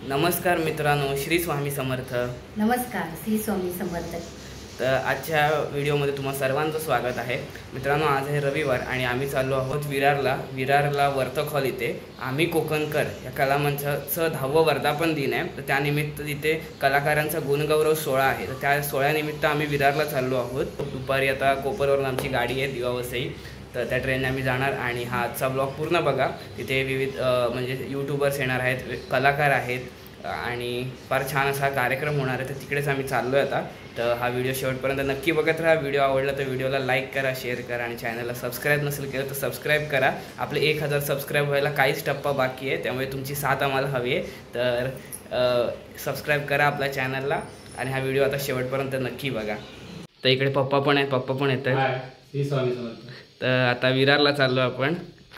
नमस्कार मित्रांनो, श्री स्वामी समर्थ. नमस्कार, श्री स्वामी समर्थ. तर आजच्या व्हिडिओमध्ये तुम्हा सर्वांचं स्वागत आहे. मित्रांनो, आज आहे रविवार आणि आम्ही चाललो आहोत विरारला वर्तक हॉल इथे. आम्ही कोकणकर या कलामंचाचं 10वं वर्धापन दिन आहे. तर त्यानिमित्त तिथे कलाकारांचा गुणगौरव सोहळा आहे. तर त्या सोहळ्यानिमित्त आम्ही विरारला चाललो आहोत. दुपारी आता कोपरवरून आमची गाडी आहे दिवावसई, तर त्या ट्रेनने आम्ही जाणार. आणि हा आजचा ब्लॉग पूर्ण बघा. तिथे विविध म्हणजे यूट्यूबर्स येणार आहेत, कलाकार आहेत आणि फार छान असा कार्यक्रम होणार आहे. तर तिकडेच आम्ही चाललो आहे आता. तर हा व्हिडिओ शेवटपर्यंत नक्की बघत राहा. व्हिडिओ आवडला तर व्हिडिओला लाईक करा, शेअर करा आणि चॅनलला सबस्क्राईब नसेल केलं तर सबस्क्राईब करा. आपले 1000 सबस्क्राईब व्हायला काहीच टप्पा बाकी आहे, त्यामुळे तुमची साथ आम्हाला हवी आहे. तर सबस्क्राईब करा आपल्या चॅनलला आणि हा व्हिडिओ आता शेवटपर्यंत नक्की बघा. तर इकडे पप्पा पण येत आहेत. तर आता विरारला चाललो आपण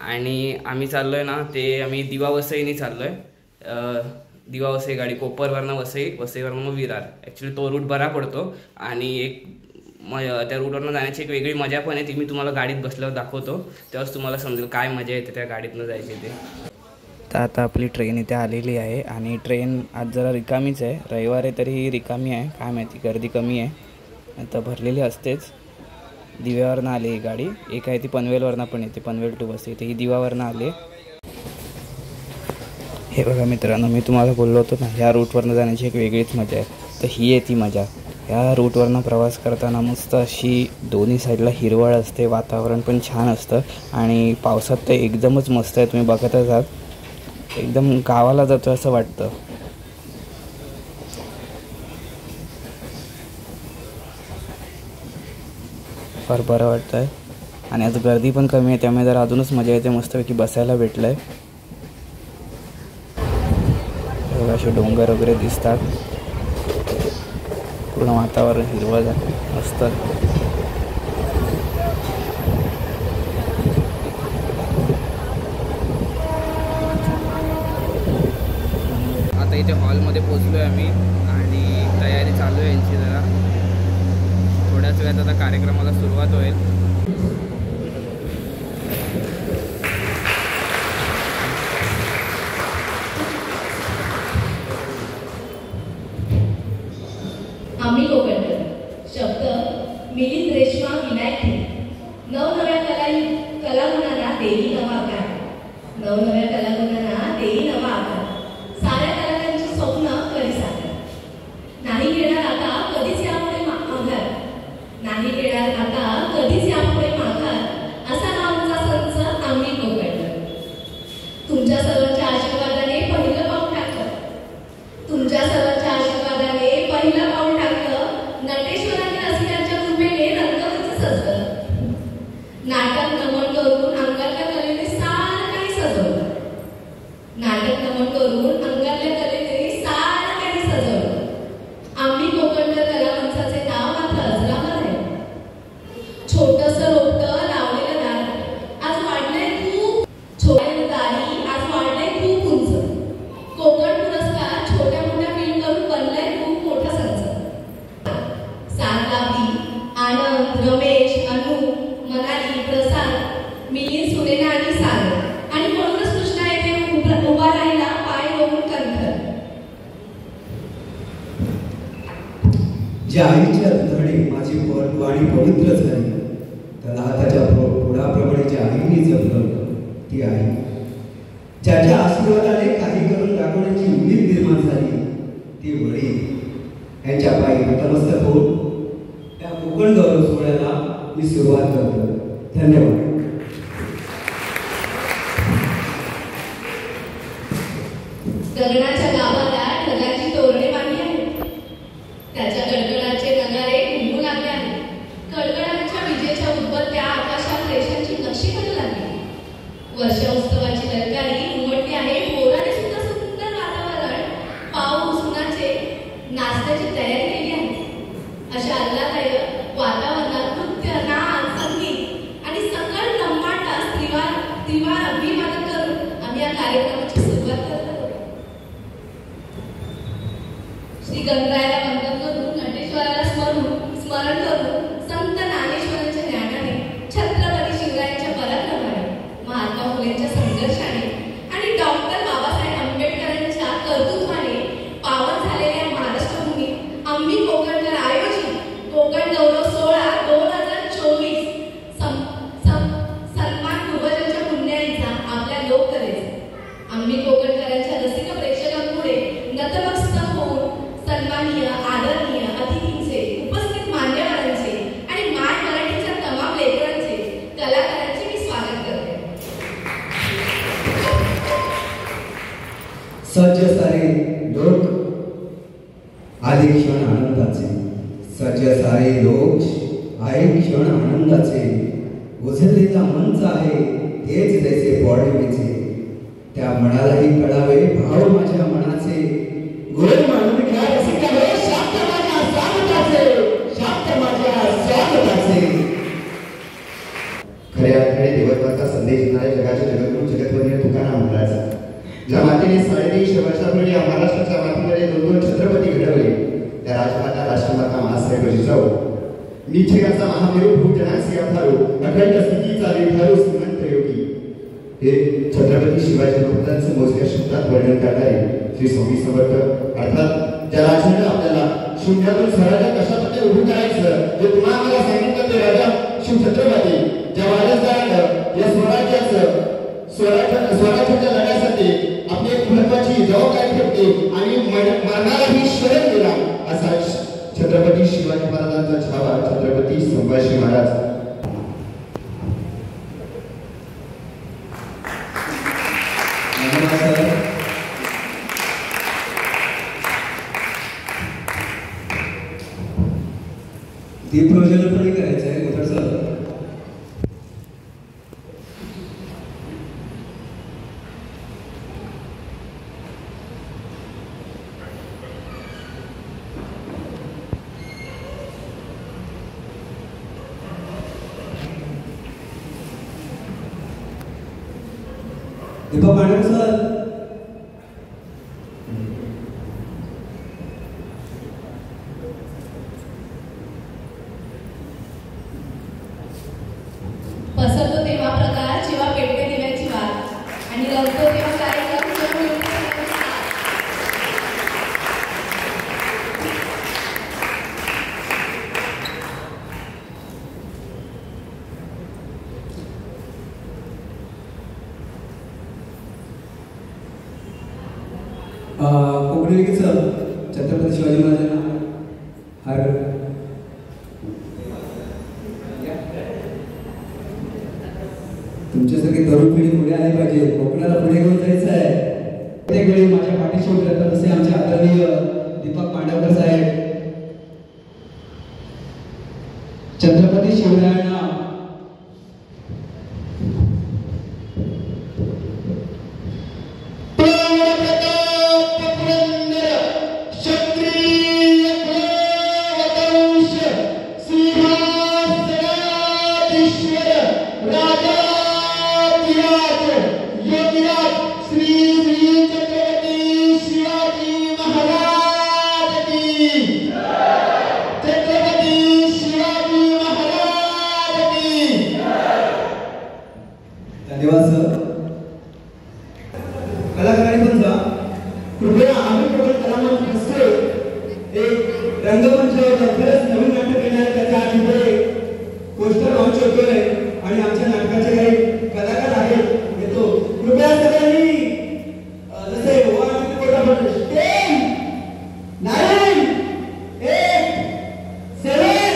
आणि आम्ही चाललो आहे ना, ते आम्ही दिवावसईने चाललो आहे. दिवावसई गाडी कोपरवरनं वसईवरनं मग विरार. ॲक्च्युली तो रूट बरा पडतो आणि एक त्या रूटवरनं जाण्याची एक वेगळी मजा पण आहे. ती मी तुम्हाला गाडीत बसल्यावर दाखवतो, तेव्हाच तुम्हाला समजेल काय मजा येते त्या गाडीतनं जायची ते. तर आता आपली ट्रेन इथे आलेली आहे आणि ट्रेन आज जरा रिकामीच आहे. रविवार आहे तरी रिकामी आहे, काय माहिती गर्दी कमी आहे. आता भरलेली असतेच. दिव्यावरनं आली ही गाडी. एक आहे ती पनवेलवरनं पण येते, पनवेल टू वसई. तर ही दिवावरनं आली. हे बघा मित्रांनो, मी तुम्हाला बोललो होतो ना, ह्या रूटवरनं जाण्याची एक वेगळीच मजा आहे. तर ही आहे ती मजा. ह्या रूटवरनं प्रवास करताना मस्त अशी दोन्ही साईडला हिरवळ असते, वातावरण पण छान असतं आणि पावसात तर एकदमच मस्त आहे. तुम्ही बघतच आहात, एकदम गावाला जातो असं वाटतं. फार बरं वाटतं आहे आणि आज गर्दी पण कमी आहे, त्यामुळे जरा अजूनच मजा येते. मस्तपैकी बसायला भेटलं आहे. असे डोंगर वगैरे दिसतात, पूर्ण वातावरण हिरवं मस्त. आता इथे हॉलमध्ये पोचलो आहे आम्ही आणि तयारी चालू आहे यांची. जरा थोड्याच वेळात आता कार्यक्रमाला सुरुवात होईल. आम्ही कोकणकर. शब्द मिलिंद रेश्मा विनायक. नवनव्या कलागुणांना देई नवा आकार. नवनव्या कलागुणांना देई नवा आकार. साऱ्या कलाकारांची स्वप्न कधी साकार. नाही घेणार आता कधीच यापुढे माघार. नाही घेणार आता कधीच यापुढे माघार. असा नावाचा संच आम्ही कोकणकर. तुमच्या सर्वांच्या आशीर्वादाने पहिलं पाऊल टाकलं. तुमच्या सर्वांच्या आशीर्वादाने पहिलं पाऊल टाकलं. नटेश्वरांनी रसिकांच्या कृपेने रंगमंच सजवलं. नाटक नमन करून अंगातल्या कलेने सारं काही सजवलं. नाटक नमन करून अंगातल्या कलेने सारं काही सजवलं. आम्ही कोकणकर कलामंचाचे नाव मात्र अजरामर आहे. छोटंसं रोपटं लावलेलं दार आज वाढलंय खूप. छोट्या दारी आज वाढलंय खूप उंच. कोकण पुरस्कार छोट्या मोठ्या फिल्म करून बनलाय खूप मोठा संच. सारलाबी, आनंद, रमेश, अनु, मनाली, प्रसाद, मिलिंद, सुरेना आणि सागर आणि म्हणूनच कृष्णा येथे उभा राहिला पाय रोवून कंठर. ज्या आईच्या धडे माझी वाणी पवित्र झाली, त्याला हाताच्या पुढाप्रमाणे ज्या आईने जपलं ती आई. ज्याच्या आशीर्वादाने काही करून दाखवण्याची उमेद निर्माण झाली ती वडील. यांच्या पायी नतमस्तक होऊन त्या कोकण गौरव सोहळ्याला मी सुरुवात करतो. धन्यवाद. गगनाच्या गावाला ढगाची तोरणे बांधली आहेत. त्याच्या गडगडाचे नगारे घुमू लागले आहेत. कडकडाच्या विजेच्या उदबत्त्या आकाशात रेषांची नक्षी करू लागली. वर्षा उत्सवाची ललकारी उमटली आहे. पोराने सुद्धा सुंदर वातावरण, पाऊस, उन्हाचे नाचण्याची तयारी केली आहे. अशा आल्हाददायक वातावरणात नृत्य, नाच, संगीत आणि सकल ब्रह्मांडास त्रिवार अभिवादन करून आम्ही या कार्यक्रमाची सुरुवात करत आहोत. श्री गणरायाला वंदन करून, नटेश्वराला स्मरण करून, संत ज्ञानेश्वरांच्या ज्ञानाने, छत्रपती शिवरायांच्या पराक्रमाने, महात्मा फुलेंच्या संघर्षाने आणि डॉक्टर बाबासाहेब आंबेडकरांच्या कर्तृत्वाने सज्ज सारे लोक आले क्षण आनंदाचे, सज्ज सारे लोक आहे क्षण आनंदाचे, उझळलेला मंच आहे तेच जैसे पौर्णिमेचे, त्या मनालाही कळावे भाव माझ्या मनाचे, गोल मानून घ्या रसिकावे शांत माझ्या स्वागताचे, शांत माझ्या स्वागताचे. खऱ्या अर्थाने देवत्वाचा संदेश देणाऱ्या जगाच्या जगद्गुरू जगद्वंद्य तुकाराम महाराज, ज्या मातेने 350 वर्षापूर्वी या महाराष्ट्राच्या मातीमध्ये 2 छत्रपती घडवले, त्या राजमाता राष्ट्रमाता महासाहेब जिजाऊ निश्चयाचा महामेरू भूजनासी अथारो अखंड स्थितीचा विठारू श्रीमंत योगी, हे छत्रपती शिवाजी महाराजांचे मोजक्या शब्दात वर्णन करणारे श्री स्वामी समर्थ, अर्थात ज्या राजाने आपल्याला शून्यातून स्वराज्य कशा प्रकारे उभं करायचं जे तुम्हाला मला सांगितलं, ते राजा शिवछत्रपती ज्या वारसदारानं या स्वराज्याच्या लढ्यासाठी आपली एक महत्वाची जबाबदारी घेतली आणि मरणालाही शरण दिला, असा छत्रपती शिवाजी महाराजांचा छावा छत्रपती संभाजी महाराज. दीप प्रज्वलन पण करायचं आहे गोधड सर. दीपक मांडव सर. पसरतो तेव्हा प्रकाश जेव्हा पेटते दिव्याची वाट आणि रंगतो तेव्हा कार्यक्रम कोकणी लिखित सर छत्रपती शिवाजी महाराजांना हार. तुमच्यासारखी तरुण पिढी पुढे आली पाहिजे, कोकणाला पुढे घेऊन जायचं आहे. प्रत्येक वेळी माझ्या पाठीशी उभे राहतात तसे आमचे आदरणीय दीपक मांडवकर साहेब. छत्रपती शिवरायांना कलाकारांनी पण जा कृपया. आम्ही केवळ कलामंच नसतोय, एक रंगमंचावर लवकरच नवीन नाटक येणार, त्याच्या आधी पोस्टर लॉन्च होतोय आणि आमच्या नाटकाचे काही कलाकार आहेत, येतो. कृपया सगळ्यांनी जसे 9 8 7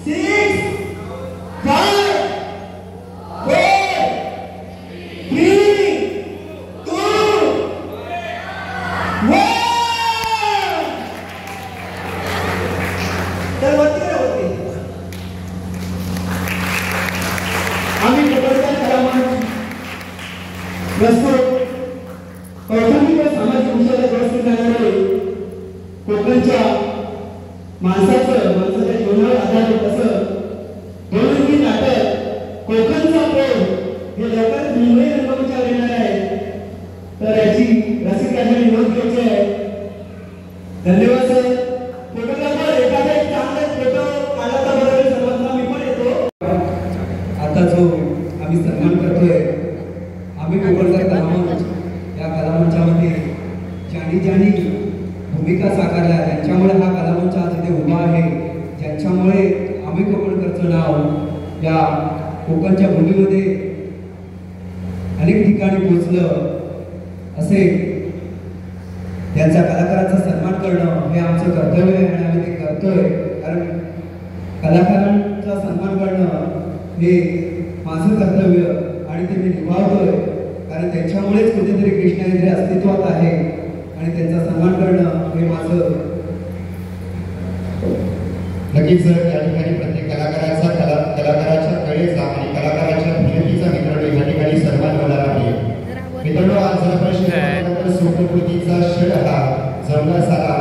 6 5 4 3 2 1 तर वरती आम्ही कोकणच्या कलामंच प्रस्तुत कौटुंबिक व सामाजिक विषयाला प्रस्तुत करणारे कोकणच्या माणसाच्या जीवनावर आधारित असं दोनरंगी नाटक कोकणचा पोर हे लवकरच मुंबई रंगमंचावर येणार आहे. तर याची रसिकांनी नोंद घ्यायची आहे. धन्यवाद सर. फोटोग्राफर एखादा एक चांगला फोटो काढला तर बरोबर सर्वांना मी पण येतो. आता जो आम्ही सन्मान करतोय, आम्ही कोकणकर कलामंच या कलामंचामध्ये ज्यांनी भूमिका साकारल्या त्यांच्यामुळे हा कलामंच आज इथे उभा आहे, ज्यांच्यामुळे आम्ही कोकणकरचं नाव या कोकणच्या भूमीमध्ये अनेक ठिकाणी पोहोचलं. असे त्यांच्या कलाकारांचा सन्मान करणं हे आमचं कर्तव्य आहे आणि आम्ही ते करतोय. कारण कलाकारांचा सन्मान करणं हे माझं कर्तव्य आणि ते मी निभावतोय, कारण त्यांच्यामुळेच कुठेतरी कृष्णा इथे अस्तित्वात आहे. आणि त्यांचा सन्मान करणं हे माझं. नक्कीच सर, या ठिकाणी प्रत्येक कलाकाराच्या कलेचा आणि कलाकाराच्या मेहनतीचा मित्रांनो या ठिकाणी सन्मान होणार आहे. मित्रांनो, आज आपण स्वप्नपूर्तीचा क्षण हा जमला सारा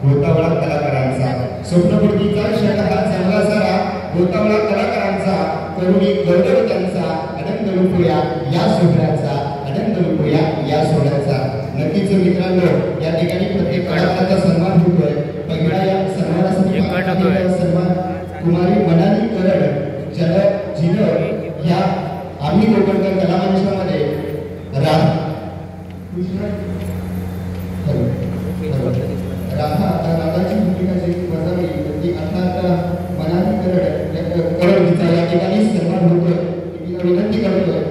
गोतावळा कलाकारांचा. स्वप्नपूर्तीचा क्षण हा जमला सारा गोतावळा कलाकारांचा. करुणी गौरव त्यांचा, आनंद लुटूया या सोहळ्याचा, आनंद लुटूया या सोहळ्याचा. नक्कीच मित्रांनो, या ठिकाणी प्रत्येक कलाकाराचा सन्मान होतोय. पहिला या सन्मानासाठी सन्मान कुमारी मनाली करड जिनं या आम्ही कोकणकर कलामंचामध्ये राधाची भूमिका जी बजावली ती अर्थात मनाली करड हिचा या ठिकाणी सन्मान होतोय. तिला विनंती करतोय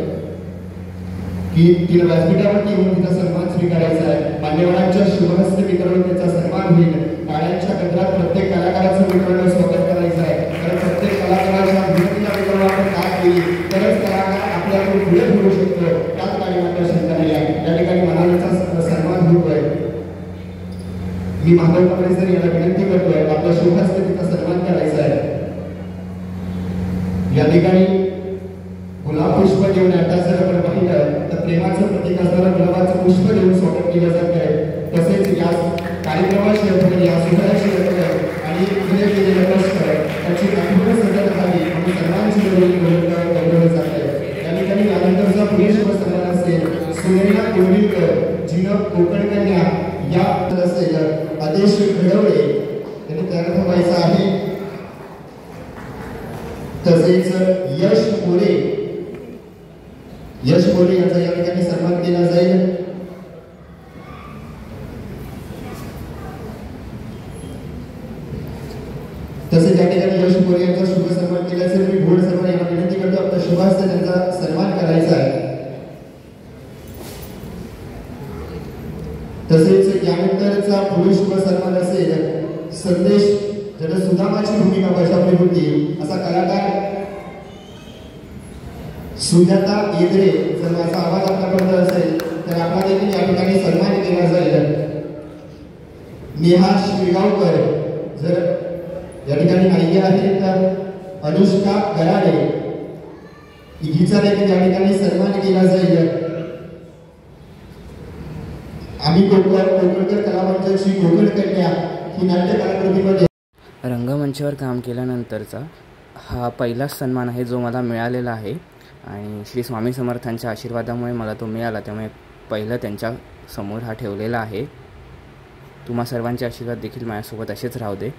की तिला व्यासपीठावरती येऊन तिचा सन्मान स्वीकारायचा आहे. मान्यवरांच्या शुभहस्ते मित्रांनो त्याचा सन्मान होईल. टाळ्यांच्या गजरात प्रत्येक कलाकाराचं मित्रांनो स्वागत करायचं आहे. कारण प्रत्येक कलाकाराच्या भूमिकेला मित्रांनो आपण काय केली तरच कलाकार आपल्याकडून पुढे बोलू शकतो. त्याच काळी मात्र शंका नाही आहे. या ठिकाणी मनालीचा सन्मान होतोय. मी माधव कांबळे सर याला विनंती करतोय आपल्या शुभहस्ते तिचा सन्मान करायचा आहे. या ठिकाणी गुलाब पुष्प देऊन आता जर आपण पाहिलं तर प्रेमाचं प्रतीक असणारं गुलाबाचं पुष्प देऊन स्वागत केलं जात आहे. तसेच या कार्यक्रमाशी या सोहळ्याशी आणि पुढे केलेलं कष्ट त्याची आठवण सतत राहावी आणि सर्वांची गौरवलं जात आहे. या ठिकाणी यानंतरचा पुढे शुभ सन्मान असेल सुनेला कोविलकर जिनं कोकण कन्या या असेल आदेश घडवले त्यांनी त्यानंतर व्हायचा आहे. तसेच यश मोरे यांचा या ठिकाणी सन्मान केला जाईल. तसेच या ठिकाणी यश मोरे यांचा शुभ सन्मान केला असेल. मी घोड सन्मान यांना विनंती करतो आपल्या शुभहस्ते त्यांचा सन्मान करायचा आहे. तसेच यानंतरचा पुढील शुभ सन्मान असेल संदेश ज्याला सुदामाची भूमिका बजावली होती असा कलाकार सुजाता येदरे. जर माझा आवाज आपल्यापर्यंत असेल तर आपला देखील या ठिकाणी सन्मान केला जाईल. नेहा शिरगावकर जर या ठिकाणी नाही आहे तर अनुष्का गराडे हिचा देखील या ठिकाणी सन्मान केला जाईल. आम्ही कोकणकर कलामंचाची कोकण कन्या ही नाट्य कलाकृतीमध्ये रंगमंचावर काम केल्यानंतरचा हा पहिलाच सन्मान आहे जो मला मिळालेला आहे आणि श्री स्वामी समर्थांच्या आशीर्वादामुळे मला तो मिळाला. त्यामुळे पहिलं त्यांच्या समोर हा ठेवलेला आहे. तुम्हा सर्वांचे आशीर्वाद देखील माझ्यासोबत असेच राहू दे.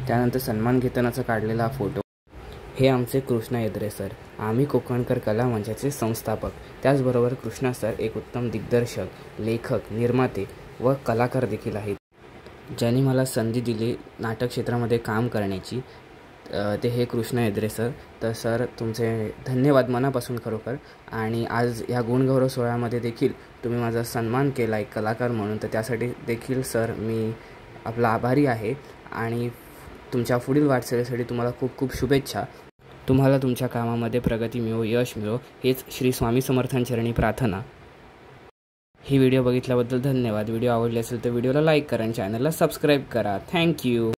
त्यानंतर सन्मान घेतानाचा काढलेला फोटो हे आमचे कृष्णा येद्रे सर, आम्ही कोकणकर कला मंचाचे संस्थापक. त्याचबरोबर कृष्णा सर एक उत्तम दिग्दर्शक, लेखक, निर्माते व कलाकार देखील आहेत, ज्यांनी मला संधी दिली नाटक क्षेत्रामध्ये काम करण्याची. ते हे कृष्णा येद्रे सर. तर सर तुमचे धन्यवाद मनापासून खरोखर. आणि आज ह्या गुणगौरव सोहळ्यामध्ये देखील तुम्ही माझा सन्मान केला एक कलाकार म्हणून, तर त्यासाठी देखील सर मी आपला आभारी आहे. आणि तुमच्या पुढील वाटचालीसाठी तुम्हाला खूप खूप शुभेच्छा. तुम्हाला तुमच्या कामामध्ये प्रगती मिळो, यश मिळो हेच श्री स्वामी समर्थांचरणी प्रार्थना. ही व्हिडिओ बघितल्याबद्दल धन्यवाद. व्हिडिओ आवडली असेल तर व्हिडिओला लाईक करा आणि चॅनलला सबस्क्राईब करा. थँक्यू.